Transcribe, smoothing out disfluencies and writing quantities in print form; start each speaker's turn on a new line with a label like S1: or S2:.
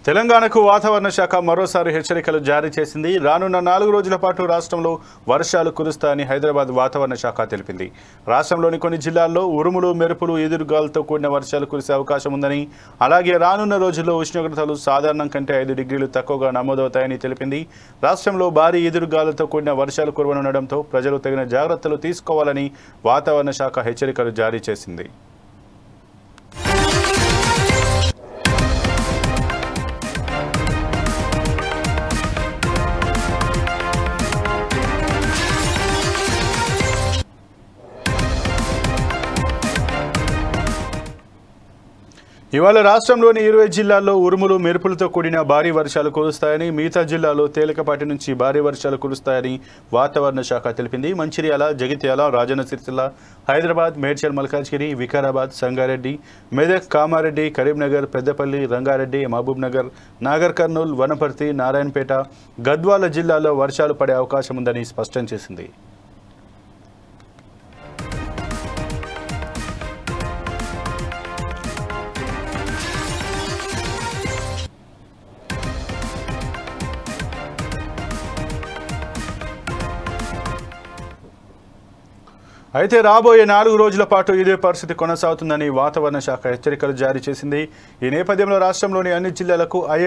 S1: తెలంగాణకు వాతావరణ శాఖ మరోసారి హెచ్చరికలు జారీ చేసింది. రానున్న 4 రోజుల పాటు రాష్ట్రంలో వర్షాలు కురుస్తాయని హైదరాబాద్ వాతావరణ శాఖ తెలిపింది. రాష్ట్రంలోని కొన్ని జిల్లాల్లో ఉరుములు, మెరుపులు, ఈదురుగాలులతో కూడిన వర్షాలు కురిసే అవకాశం ఉందని, అలాగే రానున్న రోజుల్లో ఉష్ణోగ్రతలు సాధారణం కంటే 5 డిగ్రీలు తక్కువగా నమోదవుతాయని తెలిపింది. రాష్ట్రంలో భారీ ఈదురుగాలులతో కూడిన వర్షాలు కురవనుండడంతో ప్రజలు తగిన జాగ్రత్తలు తీసుకోవాలని వాతావరణ శాఖ హెచ్చరికలు జారీ చేసింది. ఇవాళ రాష్ట్రంలోని 20 జిల్లాల్లో ఉరుములు, మెరుపులతో కూడిన భారీ వర్షాలు కురుస్తాయని, మిగతా జిల్లాల్లో తేలికపాటి నుంచి భారీ వర్షాలు కురుస్తాయని వాతావరణ శాఖ తెలిపింది. మంచిర్యాల, జగిత్యాల, రాజన్న సిరిసిల్ల, హైదరాబాద్, మేడ్చల్, మల్కాజ్గిరి, వికారాబాద్, సంగారెడ్డి, మెదక్, కామారెడ్డి, కరీంనగర్, పెద్దపల్లి, రంగారెడ్డి, మహబూబ్ నగర్, నాగర్ కర్నూల్, వనపర్తి, నారాయణపేట, గద్వాల జిల్లాల్లో వర్షాలు పడే అవకాశం ఉందని స్పష్టం చేసింది. అయితే రాబోయే 4 రోజుల పాటు ఇదే పరిస్థితి కొనసాగుతుందని వాతావరణ శాఖ హెచ్చరికలు జారీ చేసింది. ఈ నేపథ్యంలో రాష్ట్రంలోని అన్ని జిల్లాలకు ఐఎం